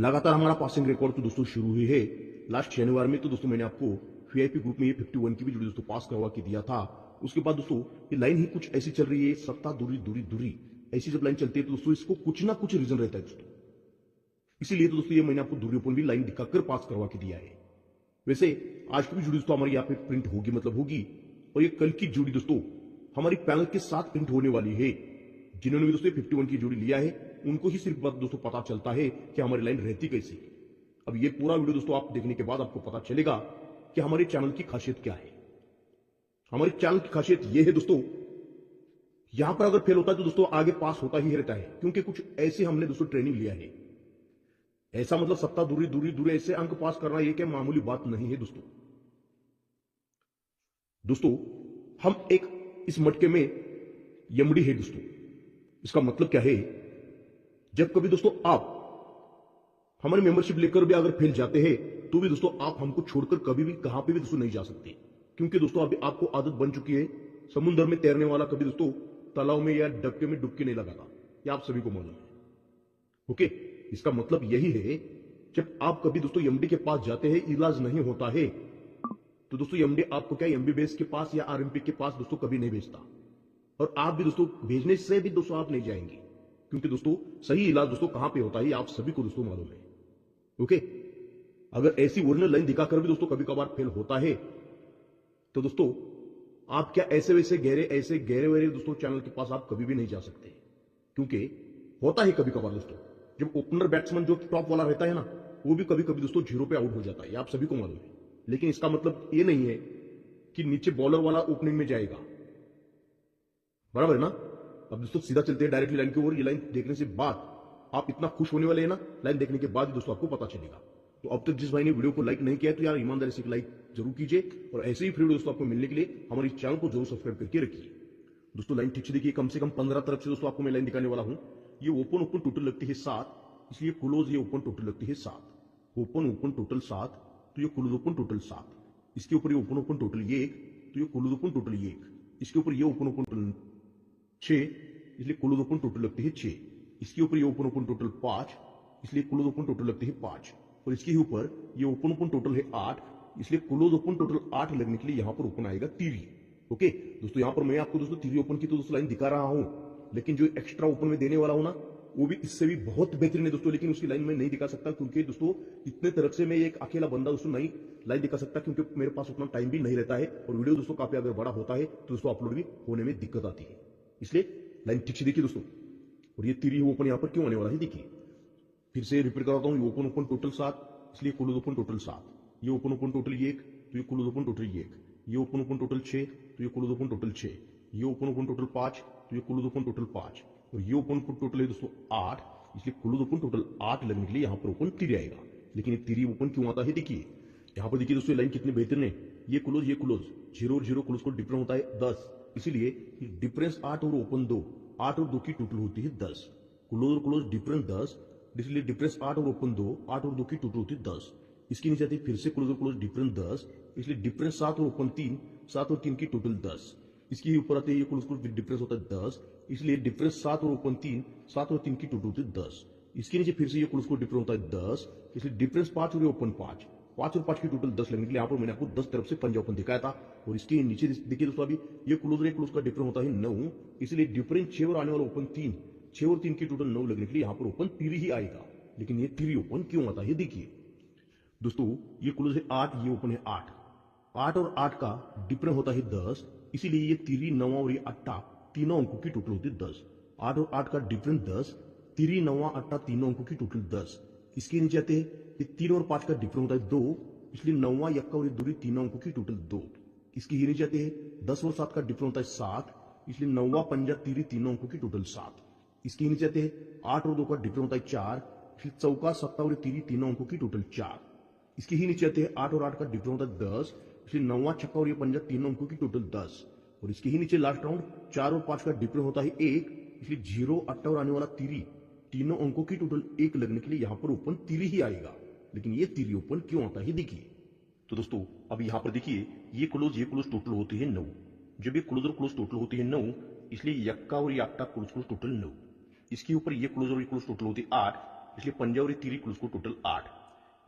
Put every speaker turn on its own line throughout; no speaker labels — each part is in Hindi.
लगातार हमारा पासिंग रिकॉर्ड तो दोस्तों शुरू ही है। लास्ट शनिवार में तो दोस्तों मैंने आपको वीआईपी ग्रुप में ये 51 की भी जोड़ी दोस्तों पास करवा के दिया था। उसके बाद दोस्तों ये लाइन ही कुछ ऐसी चल रही है, सत्ता दूरी दूरी दूरी ऐसी जब लाइन चलती है तो दोस्तों इसको कुछ ना कुछ रीजन रहता है दोस्तों। इसीलिए तो दोस्तों ये मैंने आपको दूरी ओपन भी लाइन दिखाकर पास करवा के दिया है। वैसे आज की भी जोड़ी दोस्तों हमारी यहाँ पे प्रिंट होगी मतलब होगी, और ये कल की जोड़ी दोस्तों हमारी पैनल के साथ प्रिंट होने वाली है। जिन्होंने भी दोस्तों 51 की जोड़ी लिया है उनको ही सिर्फ बात दोस्तों पता चलता है कि हमारी लाइन रहती कैसी। अब ये पूरा वीडियो दोस्तों आप देखने के बाद आपको पता चलेगा कि हमारे चैनल की खासियत क्या है। हमारे चैनल की खासियत ये है दोस्तों, यहां पर अगर फेल होता है तो दोस्तों आगे पास होता ही रहता है, क्योंकि कुछ ऐसे हमने दोस्तों ट्रेनिंग लिया है। ऐसा मतलब सत्ता दूरी दूरी दूरी ऐसे अंक पास करना ये क्या मामूली बात नहीं है दोस्तों। दोस्तों हम एक इस मटके में यमड़ी है दोस्तों। इसका मतलब क्या है, जब कभी दोस्तों आप हमारी मेंबरशिप लेकर भी अगर फेल जाते हैं तो भी दोस्तों आप हमको छोड़कर कभी भी कहां पे भी दोस्तों नहीं जा सकते, क्योंकि दोस्तों अभी आपको आदत बन चुकी है। समुद्र में तैरने वाला कभी दोस्तों तालाब में या डबके में डुबकी नहीं लगाता, ये आप सभी को मालूम है। ओके, इसका मतलब यही है, जब आप कभी दोस्तों एमडी के पास जाते हैं इलाज नहीं होता है तो दोस्तों एमडी आपको क्या एमबीबीएस के पास या आरएमपी के पास दोस्तों कभी नहीं भेजता, और आप भी दोस्तों भेजने से भी दोस्तों आप नहीं जाएंगे, क्योंकि दोस्तों सही इलाज दोस्तों कहां पे होता है आप सभी को दोस्तों मालूम है। ओके, अगर ऐसी ओरिजिनल लाइन दिखाकर भी दोस्तों कभी कभार फेल होता है तो दोस्तों आप क्या ऐसे वैसे गहरे वहरे दोस्तों चैनल के पास आप कभी भी नहीं जा सकते, क्योंकि होता है कभी कभार दोस्तों जब ओपनर बैट्समैन जो टॉप वाला रहता है ना वो भी कभी कभी दोस्तों 0 पे आउट हो जाता है, आप सभी को मालूम है। लेकिन इसका मतलब ये नहीं है कि नीचे बॉलर वाला ओपनिंग में जाएगा, बराबर है ना। अब दोस्तों सीधा चलते हैं डायरेक्टली लाइन की ओर। ये लाइन देखने से बाद आप इतना खुश होने वाले हैं ना, लाइन देखने के बाद ही दोस्तों आपको पता चलेगा। तो अब तक जिस भाई ने वीडियो को लाइक नहीं किया तो यार ईमानदारी से लाइक जरूर कीजिए, और ऐसे ही फ्री वीडियो दोस्तों आपको मिलने के लिए हमारे चैनल को जरूर सब्सक्राइब करके रखिए। दोस्तों लाइन ठीक से देखिए, कम से कम 15 तरफ से दोस्तों आपको मैं लाइन दिखाने वाला हूं। ये ओपन ओपन टोटल लगती है 7, इसलिए क्लोज ये ओपन टोटल लगती है 7। ओपन ओपन टोटल 7 तो ये क्लोज ओपन टोटल 7। इसके ऊपर ये ओपन ओपन टोटल 1 तो ये क्लोज ओपन टोटल 1। इसके ऊपर ये ओपन ओपन टोटल 6, इसलिए क्लोज ओपन टोटल लगती है 6। इसके ऊपर ये ओपन ओपन टोटल 5, इसलिए क्लोज ओपन टोटल लगती है 5। और इसके ऊपर ये ओपन ओपन टोटल है 8, इसलिए क्लोज ओपन टोटल 8 लगने के लिए यहां पर ओपन आएगा 3। ओके दोस्तों, यहां पर मैं आपको दोस्तों 3 ओपन की तो दोस्तों लाइन दिखा रहा हूं, लेकिन जो एक्स्ट्रा ओपन में देने वाला हूं ना वो भी इससे भी बहुत बेहतरीन है दोस्तों, लेकिन उसकी लाइन मैं नहीं दिखा सकता, क्योंकि दोस्तों इतने तरफ से मैं एक अकेला बंदा दोस्तों नहीं लाइन दिखा सकता, क्योंकि मेरे पास उतना टाइम भी नहीं रहता है, और वीडियो दोस्तों काफी अगर बड़ा होता है तो दोस्तों अपलोड भी होने में दिक्कत आती है। इसलिए लाइन ठीक से देखिए दोस्तों। और ये 3 ओपन यहां पर क्यों आने वाला है देखिए, फिर से रिपीट कराता हूं। ये ओपन ओपन टोटल 7, इसलिए क्लोज ओपन टोटल 7। ये ओपन ओपन टोटल 1 तो ये क्लोज ओपन टोटल 1। ये ओपन ओपन टोटल 6 तो ये क्लोज ओपन टोटल 6। ये ओपन ओपन टोटल 5 तो ये क्लोज ओपन टोटल 5। और ये ओपन ओपन टोटल है दोस्तों 8, इसलिए क्लोज ओपन टोटल 8 लगने के लिए यहां पर ओपन 3 आएगा। लेकिन ये 3 ओपन क्यों आता है देखिए, यहां पर देखिए दोस्तों लाइन कितनी बेहतरीन है। ये क्लोज 0 और 0 क्लोज को डिफरेंस होता है 10, इसीलिए डिफरेंस 8 और ओपन 2, 8 और 2 की टोटल होती है 10। क्लोज और क्लोज डिफरेंस 10, इसलिए डिफरेंस 8 और ओपन 2, 8 और 2 की टोटल होती है 10। इसके नीचे आती है फिर से क्लोज और क्लोज डिफरेंस 10, इसलिए डिफरेंस 7 और ओपन 3, 7 और 3 की टोटल 10। इसके ऊपर आते हैं ये क्लोज क्लोज डिफरेंस होता है 10, इसलिए डिफरेंस 7 और ओपन 3, 7 और 3 की टोटल होती है 10। इसके नीचे फिर से ये क्लोज क्लोज डिफरेंस होता है 10, इसलिए डिफरेंस 5 और ओपन 5, 5 और 5 की टोटल 10 लगने के लिए यहाँ पर मैंने आपको 10 तरफ से पंजा ओपन दिखाया था। और इसके नीचे देखिए दोस्तों अभी ये क्लोज और क्लोज का डिफरेंस होता है 9, इसलिए डिफरेंस 6 और आने वाला ओपन 3, 6 और 3 की टोटल 9 लगने के लिए यहाँ पर ओपन 3 ही आएगा। लेकिन ये 3 ओपन क्यों आता है देखिए दोस्तों, ये क्लोज है 8, ये ओपन है 8, 8 और 8 का डिफरेंस होता है 10, इसीलिए ये 3 9 और ये 8 तीनों अंकों की टोटल होती है 10। 8 और 8 का डिफरेंस 10, 3 9 8 तीनों अंकों की टोटल 10। इसके नीचे आते हैं ये 3 और 5 का डिफरेंस होता है 2, इसलिए 9 यक्का और 2 तीनों अंकों की टोटल 2। इसके ही नीचे आते हैं 10 और 7 का डिफरेंस होता है 7, इसलिए 9 पंजा 3 तीनों अंकों की टोटल 7। इसके नीचे आते हैं 8 और 2 का डिफरेंस होता है 4, इसलिए चौका 7 और 3 तीनों अंकों की टोटल 4। इसके ही नीचे आते हैं 8 और 8 का डिफरेंस होता है 10, इसलिए 9 छक्का और ये पंजा तीनों अंकों की टोटल 10। और इसके ही नीचे लास्ट राउंड 4 और 5 का डिफरेंस होता है 1, इसलिए 0 8 और आने वाला 3 तीनों अंकों की टोटल 1 लगने के लिए यहां पर ओपन 3 ही आएगा। लेकिन ये 3 ओपन क्यों आता है देखिए, तो दोस्तों अब यहां पर देखिए ये क्लोज टोटल होती है 9। जब ये क्लोज और क्लोज टोटल होती है 9, इसलिए यक्का और ये आट्टा क्लोज टोटल 9। इसके ऊपर ये क्लोज और ये क्लोज टोटल होती है 8, इसलिए पंजा और तिरी क्लोज को टोटल 8।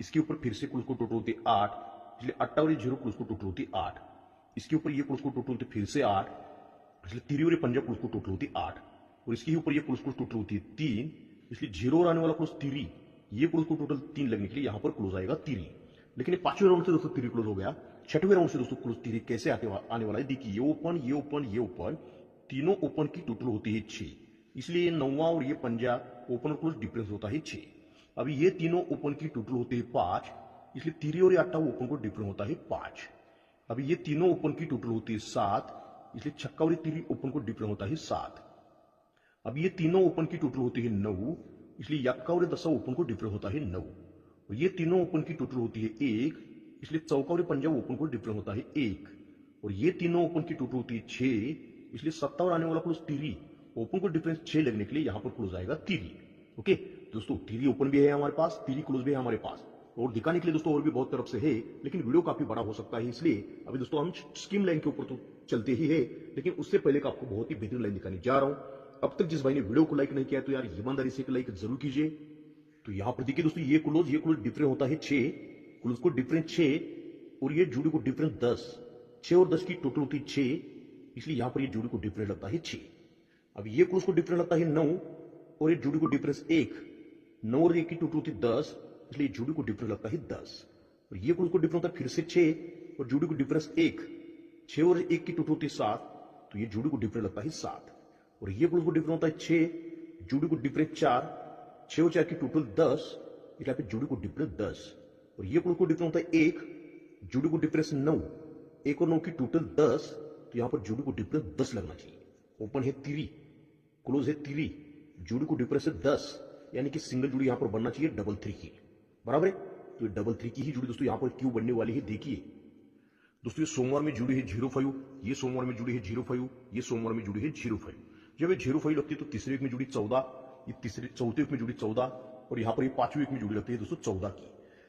इसके ऊपर फिर से क्लोज को टोटल होती है 8, इसलिए अट्टा और जीरो क्लोज को टोटल होती है 8। इसके ऊपर ये क्लोज को टोटल होती है फिर से 8, इसलिए तिरी और पंजा क्लोज को टोटल होती है 8। और इसके ऊपर ये क्लोज को टोटल होती है 3, इसलिए जीरो और आने वाला क्लोज तिरी, ये क्लोज को टोटल 3 लगने के लिए यहां पर क्लोज आएगा तिरी। लेकिन 5वें राउंड से दोस्तों तिरी क्लोज हो गया। 6वें राउंड से दोस्तों क्लोज तिरी कैसे आने वाला है देखिए, ये ओपन ये ओपन ये ओपन, तीनों ओपन की टोटल होती है 6, इसलिए 9वां और ये पंजा ओपन और क्लोज डिफरेंस होता है 6। अभी ये तीनों ओपन की टोटल होती है 5, इसलिए तिरी और अट्टा ओपन को डिफरेंस होता है 5। अभी ये तीनों ओपन की टोटल होती है 7, इसलिए छक्का और तिरी ओपन को डिफरेंस होता है 7। अब ये तीनों ओपन की टोटल होती है 9, इसलिए यक्का और दसा ओपन को डिफरेंस होता है 9। और ये तीनों ओपन की टोटल होती है 1, इसलिए चौका और पंजा ओपन को डिफरेंस होता है 1। और ये तीनों ओपन की टोटल होती है 6, इसलिए सत्ता और आने वाला क्लोज तिरी, ओपन को डिफरेंस 6 लगने के लिए यहां पर क्लोज आएगा तिरी। ओके दोस्तों, तिरी ओपन भी है हमारे पास, तिरी क्लोज भी है हमारे पास, और दिखाने के लिए दोस्तों और भी बहुत तरफ से है, लेकिन वीडियो काफी बड़ा हो सकता है, इसलिए अभी दोस्तों हम स्कीम लाइन के ऊपर तो चलते ही है, लेकिन उससे पहले का आपको बहुत ही बेहतरीन लाइन दिखाने जा रहा हूं। अब तक जिस भाई ने वीडियो को लाइक नहीं किया तो यार ईमानदारी से लाइक जरूर कीजिए। तो यहां पर देखिए दोस्तों, ये क्लोज डिफरेंस होता है 6, क्लोज को डिफरेंस 6, और ये जोड़ी को डिफरेंस 10, 6 और 10 की टोटल होती है 6, इसलिए यहां पर ये जोड़ी को डिफरेंस लगता है 6। अब ये क्लोज को डिफरेंस लगता है 9, और ये जोड़ी को डिफरेंस 1, 9 और 1 की टोटल होती है 10, इसलिए जोड़ी को डिफरेंस लगता है 10। और ये क्लोज को डिफरेंस होता है फिर से 6, और जोड़ी को डिफरेंस 1, 6 और 1 की टोटल होती है 7, तो ये जोड़ी को डिफरेंस लगता है 7। और ये क्लोज को डिफरेंस होता है 6, जोड़ी को डिफरेंस 4, 6 और 4 की टोटल 10, यहाँ पे जोड़ी को डिफरेंस 10। और ये क्लोज को डिफरेंस होता है 1, जोड़ी को डिफरेंस 9, 1 और 9 की टोटल 10, तो यहां पर जोड़ी को डिफरेंस 10 लगना चाहिए। ओपन है तिरी, क्लोज है तिरी, जोड़ी को डिफरेंस है 10, यानी कि सिंगल जोड़ी यहां पर बनना चाहिए डबल 3 की, बराबर है। तो डबल 3 की ही जोड़ी दोस्तों यहां पर क्यों बनने वाली है देखिए दोस्तों, ये सोमवार में जुड़ी है 05, ये सोमवार में जुड़ी है 05, ये सोमवार में जुड़ी है 05। जब ये 05 लगती है तो तीसरे वीक में जुड़ी 14, ये तीसरे चौथे वीक में जुड़ी 14, और यहां पर ये 5वें वीक में जुड़ी लगती है दोस्तों 14 की।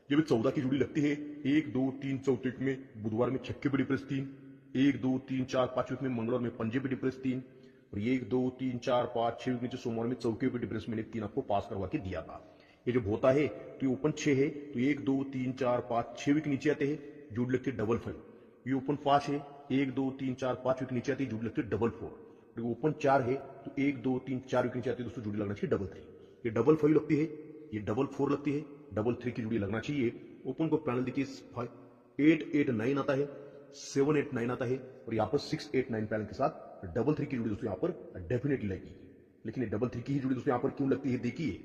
जब ये 14 की जुड़ी लगती है 1 2 3 चौथे वीक में, बुधवार में छक्के पे डिफरेंस 3, 1 2 3 4 5 वीक में, मंगलवार में पंजे पे डिफरेंस 3, और ये 1 2 3 4 5 6 वीक नीचे सोमवार में चौके पे डिफरेंस मैंने 3 आपको पास करवा के दिया था। ये जब होता है तो ये ओपन 6 है, तो 1 2 3 4 5 6 वीक नीचे आते हैं, जुड़ लगती है डबल 5। ये ओपन 5 है, 1 2 3 4 5 वीक नीचे आती है, जुड़ लगती है डबल 4। ओपन 4 है तो 1 2 3 4 वीक नीचे आती है दोस्तों, जुड़ी लगना चाहिए डबल 3। ये डबल 5 लगती है, ये डबल 4 लगती है, डबल 3 की जुड़ी लगना चाहिए। ओपन को पैनल देखिए 8 8 9 आता है, 7 8 9 आता है, और यहाँ पर 6 8 9 पैनल के साथ डबल 3 की जुड़ी दोस्तों यहाँ पर डेफिनेटली लगेगी। लेकिन ये डबल 3 की ही जुड़ी दोस्तों यहाँ पर क्यों लगती है देखिए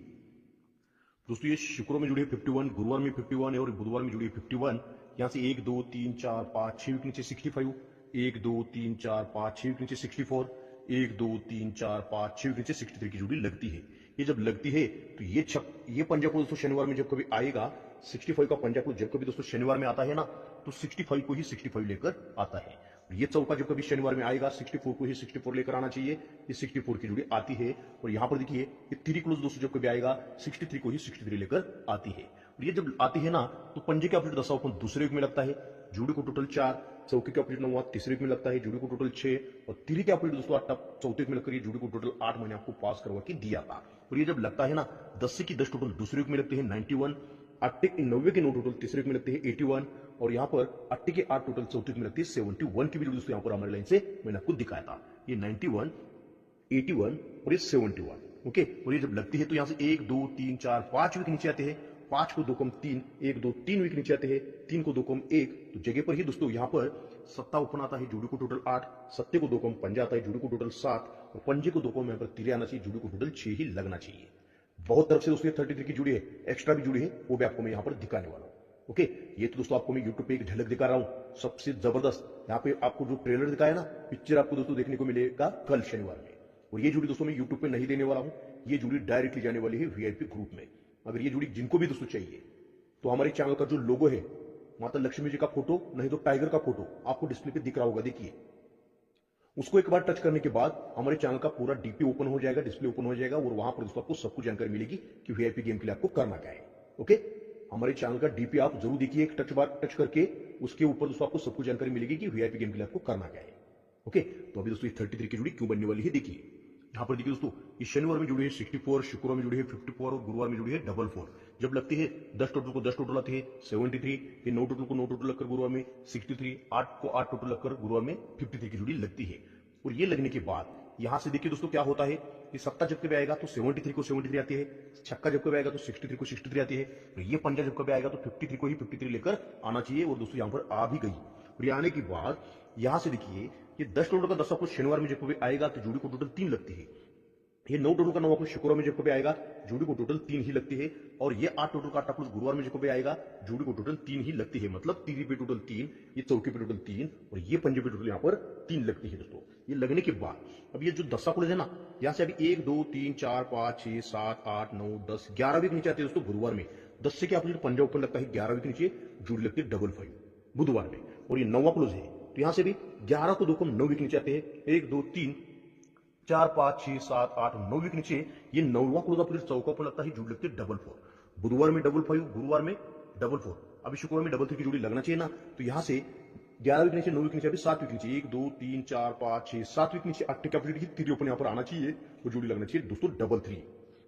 दोस्तों, ये शुक्र में जुड़ी है 51, गुरुवार में 51 है, और बुधवार में जुड़ी है 51। यहां से 1 2 3 4 5 6 वीक नीचे 65, 1 2 3 4 5 6 वीक नीचे 64, 1 2 3 4 5 6 वीक नीचे 63 की जुड़ी लगती है। ये जब लगती है तो ये पंजा को दोस्तों शनिवार में जब कभी आएगा, 65 का पंजा को जब कभी दोस्तों शनिवार में आता है ना, तो 65 को ही 65 लेकर आता है। ये चौका जब कभी शनिवार में आएगा 64 को ही 64 लेकर आना चाहिए, ये 64 की जुड़ी आती है। और यहां पर देखिए ये तिरी क्लोज दोस्तों जब कभी आएगा 63 को ही 63 लेकर आती है। और ये जब आती है ना तो पंजे के ऑपोजिट दशा ओपन दूसरे वीक में लगता है, जोड़ी को टोटल 4, चौके के ऑपोजिट 9 तीसरे वीक में लगता है, जोड़ी को टोटल 6, और तिरी के ऑपोजिट दोस्तों 8 चौथे वीक में लगकर ये जोड़ी को टोटल 8 मैंने आपको पास करवा के दिया था। और ये जब लगता है ना 10 से की 10 टोटल दूसरे वीक में लगते हैं 91, 90 के 9 टोटल तीसरे वीक में लगते हैं 81, और यहाँ पर 80 के 8 टोटल चौथे में लगती है 71 की भी दोस्तों यहाँ पर हमारे लाइन से मैंने आपको दिखाया था। ये 91, 81 और ये 71। ओके, और ये जब लगती है तो यहाँ से 1 2 3 4 5 वीक नीचे आते हैं, 5 को 2 कम 3, 1 2 3 वीक नीचे आते हैं, 3 को 2 कम 1, तो जगह पर ही दोस्तों यहाँ पर सत्ता ओपन आता है, जोड़ी को टोटल 8, सत्ते को 2 कम पंजा आता है, जोड़ी को टोटल 7, और पंजे को 2 कम यहाँ पर तिरे आना चाहिए, जोड़ी को टोटल 6 ही लगना चाहिए। बहुत तरफ से दोस्तों 33 की जुड़ी है, एक्स्ट्रा भी जुड़ी है, वो भी आपको मैं यहाँ पर दिखाने वाला हूँ। ओके, ये तो दोस्तों आपको मैं YouTube पे एक झलक दिखा रहा हूँ, सबसे जबरदस्त। यहाँ पे आपको जो ट्रेलर दिखाया ना, पिक्चर आपको दोस्तों देखने को मिलेगा कल शनिवार में। और ये जुड़ी दोस्तों मैं YouTube पे नहीं देने वाला हूँ, ये जुड़ी डायरेक्टली जाने वाली है VIP ग्रुप में। अगर ये जुड़ी जिनको भी दोस्तों चाहिए तो हमारे चैनल का जो लोगो है, माता लक्ष्मी जी का फोटो नहीं तो टाइगर का फोटो आपको डिस्प्ले पे दिख रहा होगा, देखिए उसको एक बार टच करने के बाद हमारे चैनल का पूरा डीपी ओपन हो जाएगा, डिस्प्ले ओपन हो जाएगा, और वहां पर दोस्तों आपको सब कुछ जानकारी मिलेगी कि VIP गेम के लिए आपको करना क्या है। ओके, हमारे चैनल का डीपी आप जरूर देखिए, एक टच करके उसके ऊपर दोस्तों आपको सब कुछ जानकारी मिलेगी कि VIP गेम के लिए आपको करना क्या है। ओके, तो अभी दोस्तों 33 की जुड़ी क्यों बनने वाली है देखिए, यहां पर देखिए दोस्तों, ये शनिवार में जुड़ी है 64, शुक्रवार में जुड़ी है 54 और गुरुवार में जुड़ी है 44। जब लगती है 10 टोटल को 10 टोटल आती है 73, ये 9 टोटल को 9 टोटल लगकर गुरुवार में 63, 8 को 8 टोटल लगकर गुरुवार में 53 की जुड़ी लगती है। और ये लगने के बाद यहां से देखिए दोस्तों क्या होता है, ये सत्ता जब कभी आएगा तो 73 को 73 आती है, छक्का जब कभी आएगा तो 63 को 63 आती है, और ये पंजा जब कभी आएगा तो 53 को ही 53 लेकर आना चाहिए। और दोस्तों यहां पर आ भी गई। और ये आने के बाद यहां से देखिए, ये 10 टोटल का 10 आपको शनिवार में जब कभी आएगा तो जोड़ी को टोटल 3 लगती है। ये 9 टोटल का 9 आपको शुक्रवार में जब कभी आएगा जोड़ी को टोटल 3 ही लगती है। और ये 8 टोटल का 8 आपको गुरुवार में जब कभी आएगा जोड़ी को टोटल 3 ही लगती है। मतलब तीरी पे टोटल 3, ये चौकी पे टोटल 3 और ये पंजे पे टोटल यहाँ पर 3 लगती है दोस्तों। ये लगने के बाद अब ये जो दसा कुल है ना, यहाँ से अभी 1 2 3 4 5 6 7 8 9 10 11 वीक नीचे आते हैं दोस्तों गुरुवार में। 10 से क्या आपको पंजा ऊपर लगता है 11 वीक नीचे जोड़ी लगती है 55 बुधवार में। और ये 9वां क्लोज है तो यहां से भी 11 को 2 को 9 वीक नीचे आते हैं, 1 2 3 4 5 6 7 8 9 वीक नीचे। ये 9वां क्लोज आपको चौका पर लगता है जोड़ी लगती है 44, बुधवार में 55, गुरुवार में 44, अभी शुक्रवार में 33 की जोड़ी लगना चाहिए ना। तो यहां से 11 वीक नीचे 9 वीक नीचे अभी 7 वीक नीचे 1 2 3 4 5 6 7 वीक नीचे 8 कैपेसिटी की 3 ओपन यहां पर आना चाहिए और जोड़ी लगना चाहिए दोस्तों 33।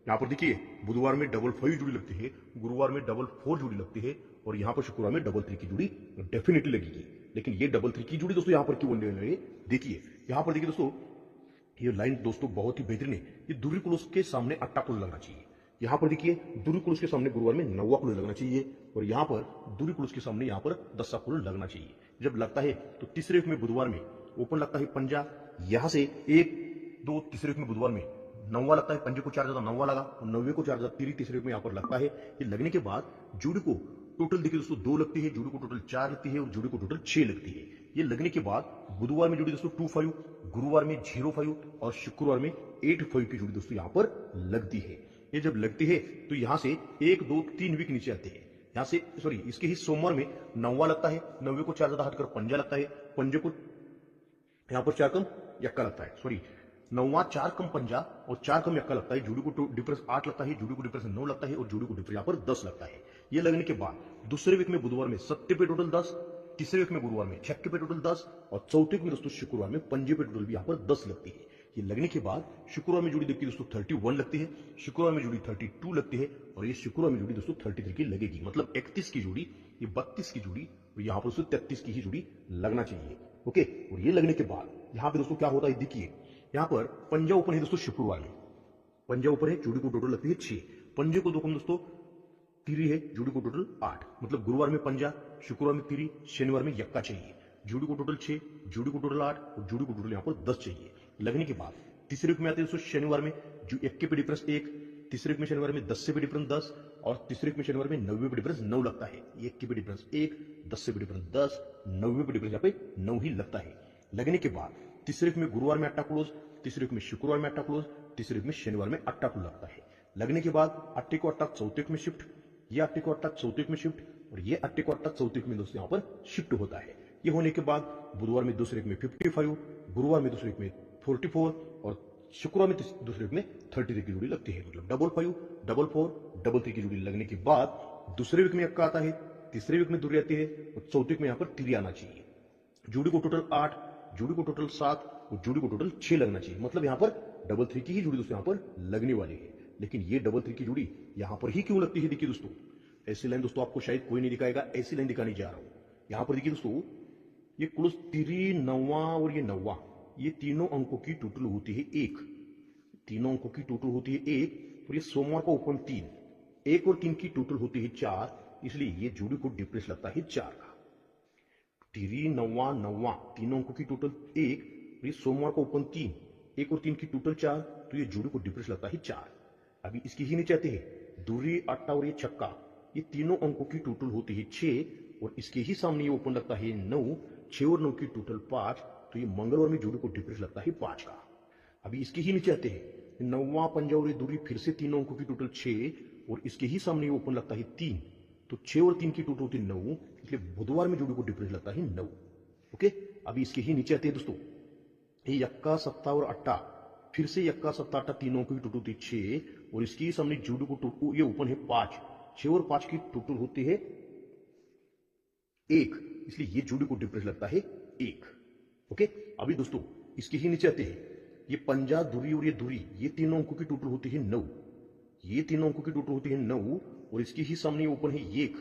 यहां पर देखिए बुधवार में 55 जोड़ी लगती है, गुरुवार में 44 जोड़ी लगती है और यहां पर शुक्रवार में 33 की जोड़ी डेफिनेटली लगेगी। लेकिन ये 33 की जोड़ी दोस्तों यहां पर क्यों बनने लगे, देखिए यहां पर देखिए दोस्तों, ये लाइन दोस्तों बहुत ही बेहतरीन है। ये दूरी क्लोज के सामने 8 क्लोज लगना चाहिए। यहां पर देखिए दूरी क्लोज के सामने गुरुवार में 9वां क्लोज लगना चाहिए और यहां पर दूरी क्लोज के सामने यहां पर 10वां क्लोज लगना चाहिए। जब लगता है तो तीसरे वीक में बुधवार में ओपन लगता है पंजा, यहां से 1 2 तीसरे वीक में बुधवार में 9वां लगता है, पंजे को 4 ज्यादा 9वां लगा और 9वें को 4 ज्यादा तीरी तीसरे वीक में यहां पर लगता है। ये लगने के बाद जोड़ी को टोटल देखिए दोस्तों 2 लगती है, जोड़ी को टोटल 4 लगती है और जोड़ी को टोटल 6 लगती है। ये लगने के बाद बुधवार में जोड़ी दोस्तों 25, गुरुवार में 05 और शुक्रवार में 85 की जोड़ी दोस्तों यहां पर लगती है। ये जब लगती है तो यहां से 1 2 3 वीक नीचे आते हैं। यहां से सॉरी इसके ही सोमवार में 9वां लगता है, 9वें को 4 ज्यादा हटकर पंजा लगता है, पंजे को यहां पर 4 कम यक्का लगता है, सॉरी 9वां 4 कम पंजा और 4 कम यक्का लगता है, जोड़ी को डिफरेंस 8 लगता है, जोड़ी को डिफरेंस 9 लगता है और जोड़ी को डिफरेंस यहां पर 10 लगता है। ये लगने के बाद दूसरे वीक में बुधवार में 7 पे टोटल 10, तीसरे वीक में गुरुवार में 6 पे टोटल 10 और चौथे वीक में दोस्तों शुक्रवार में पंजे पे टोटल भी यहां पर 10 लगती है। ये लगने के बाद शुक्रवार में जोड़ी देखिए दोस्तों 31 लगती है, शुक्रवार में जोड़ी 32 लगती है और ये शुक्रवार में जोड़ी दोस्तों 33 की लगेगी। मतलब 31 की जोड़ी, ये 32 की जोड़ी और यहां पर दोस्तों 33 की ही जोड़ी लगना चाहिए। ओके, और ये लगने के बाद यहां पर दोस्तों क्या होता है, देखिए यहां पर पंजा ऊपर है दोस्तों शुक्रवार में, पंजा ऊपर है, जोड़ी को टोटल लगती है 6, पंजे को 2 कम दोस्तों तीरी है, जोड़ी को टोटल 8, मतलब गुरुवार में पंजा, शुक्रवार में तीरी, शनिवार में यक्का चाहिए, जोड़ी को टोटल 6, जोड़ी को टोटल 8 और जोड़ी को टोटल यहां पर 10 चाहिए। लगने के बाद तीसरे वीक में आते हैं दोस्तों शनिवार में जो 1 पे डिफरेंस 1, तीसरे वीक में शनिवार में 10 से भी डिफरेंस 10 और तीसरे वीक में शनिवार में 9 पे डिफरेंस 9 लगता है। 1 के पे डिफरेंस 1, 10 से भी डिफरेंस 10, 9 पे डिफरेंस यहाँ पे 9 ही लगता है। लगने के बाद तीसरे वीक में गुरुवार में 8 क्लोज, तीसरे वीक में शुक्रवार में 8 क्लोज, तीसरे वीक में शनिवार में 8 क्लोज लगता है। लगने के बाद 8 को 8 चौथे वीक में शिफ्ट, ये 8 को 8 चौथे वीक में शिफ्ट और ये 8 को 8 चौथे वीक में दोस्तों यहाँ पर शिफ्ट होता है। ये होने के बाद बुधवार में दूसरे वीक में 55, गुरुवार में दूसरे वीक में 44 और शुक्रवार में दूसरे वीक में 33 की जोड़ी लगती है। मतलब 55, 44, 33 की जोड़ी लगने के बाद दूसरे वीक में यक्का आता है, तीसरे वीक में दूरी आती है और चौथे वीक में यहाँ पर तीरी आना चाहिए। जोड़ी को टोटल 8, जोड़ी को टोटल 7 और जोड़ी को टोटल 6 लगना चाहिए। मतलब यहाँ पर 33 की ही जोड़ी दोस्तों यहाँ पर लगने वाली है। लेकिन ये 33 की जोड़ी यहाँ पर ही क्यों लगती है, देखिए दोस्तों ऐसी लाइन दोस्तों आपको शायद कोई नहीं दिखाएगा, ऐसी लाइन दिखाने जा रहा हूं। यहाँ पर देखिए दोस्तों, ये क्लोज तीरी, 9वां और ये 9वां, ये तीनों अंकों की टोटल होती है 1, तीनों अंकों की टोटल होती है 1 और ये सोमवार का ओपन 3, 1 और 3 की टोटल होती है 4, इसलिए ये जोड़ी को डिफरेंस लगता है 4 का। तीरी, 9वां, 9वां तीनों अंकों की टोटल 1 और ये सोमवार का ओपन 3, 1 और 3 की टोटल 4, तो ये जोड़ी को डिफरेंस लगता है 4। अभी इसकी ही नीचे आते हैं दूरी, अट्टा और ये छक्का, ये तीनों अंकों की टोटल होती है 6 और इसके ही सामने ये ओपन लगता है 9, 6 और 9 की टोटल 5, तो ये मंगलवार में जोड़ी को डिफरेंस लगता है 5 का। अभी इसके ही नीचे आते हैं 9वां पंजा और ये दूरी, फिर से तीनों अंकों की टोटल 6 और इसके ही सामने ये ओपन लगता है 3, तो 6 और 3 की टोटल होती है 9, इसलिए बुधवार में जोड़ी को डिफरेंस लगता है 9। ओके, अभी इसके ही नीचे आते हैं दोस्तों, ये यक्का, सत्ता और अट्टा, फिर से यक्का, सत्ता, अट्टा तीनों की टोटल होती है 6 और इसके सामने जोड़ी को टोटल ये ओपन है 5, 6 और 5 की टोटल होती है 1, इसलिए ये जोड़ी को डिफरेंस लगता है 1। ओके, अभी दोस्तों इसके ही नीचे आते हैं, ये पंजा, दूरी और ये दूरी, ये तीनों अंकों की टोटल होती है 9। ये तीनों अंकों की टोटल होती है 9 और इसकी ही सामने ओपन है 1,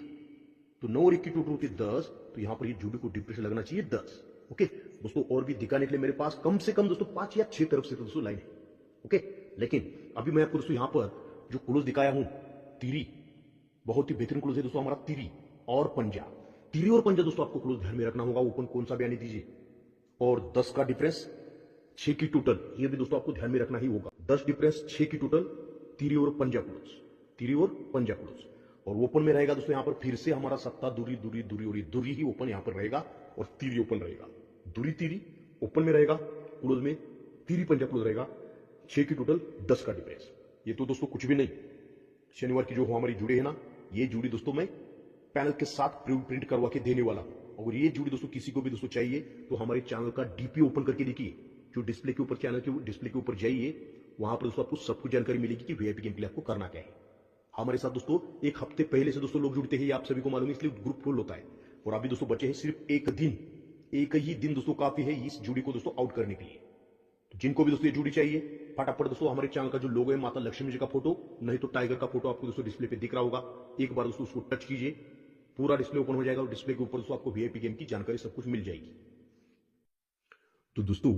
तो 9 और 1 की टोटल होती है 10। तो यहां पर ये जोड़ी को डिप्रेशन लगना चाहिए 10। ओके दोस्तों, और भी दिखाने के लिए मेरे पास कम से कम दोस्तों 5 या 6 तरफ से तो दोस्तों लाइन है। ओके, लेकिन अभी मैं आपको दोस्तों यहां पर जो क्लोज दिखाया हूं, तीरी, बहुत ही बेहतरीन क्लोज है दोस्तों हमारा, तीरी और पंजा। तीरी और पंजा दोस्तों आपको क्लोज ध्यान में रखना होगा, ओपन कौन सा भी आने दीजिए। और 10 का डिफरेंस, 6 की टोटल, ये भी दोस्तों आपको ध्यान में रखना ही होगा। 10 डिफरेंस, 6 की टोटल, तीरी और पंजा क्लोज, तीरी और पंजा क्लोज। और ओपन में रहेगा दोस्तों यहां पर फिर से हमारा सत्ता, दूरी दूरी दूरी और ये दूरी ही ओपन यहां पर रहेगा और तीरी ओपन रहेगा। दूरी तीरी ओपन में रहेगा, क्लोज में तीरी पंजा क्लोज रहेगा। 6 की टोटल, 10 का डिफरेंस। ये तो दोस्तों कुछ भी नहीं, शनिवार की जो हमारी जुड़ी है ना, ये जुड़ी दोस्तों मैं पैनल के साथ प्रिंट करवा के देने वाला हूं। अगर ये जुड़ी दोस्तों किसी को भी दोस्तों चाहिए तो हमारे चैनल का डीपी ओपन करके देखिए, जो डिस्प्ले के ऊपर, चैनल के डिस्प्ले के ऊपर जाइए, वहां पर दोस्तों आपको सब कुछ जानकारी मिलेगी कि वीआईपी गेम के लिए आपको करना क्या है। हमारे साथ दोस्तों एक हफ्ते पहले से दोस्तों लोग जुड़ते हैं, ये आप सभी को मालूम है, इसलिए ग्रुप फुल होता है। और अभी दोस्तों बचे हैं सिर्फ एक दिन, एक ही दिन दोस्तों काफी है इस जुड़ी को दोस्तों आउट करने के लिए। तो जिनको भी दोस्तों ये जुड़ी चाहिए, फटाफट दोस्तों हमारे चैनल का जो लोगो है, माता लक्ष्मी जी का फोटो, नहीं तो टाइगर का फोटो आपको दोस्तों डिस्प्ले पे दिख रहा होगा, एक बार दोस्तों उसको टच कीजिए, पूरा डिस्प्ले ओपन हो जाएगा और डिस्प्ले के ऊपर दोस्तों आपको वीआईपी गेम की जानकारी सब कुछ मिल जाएगी। तो दोस्तों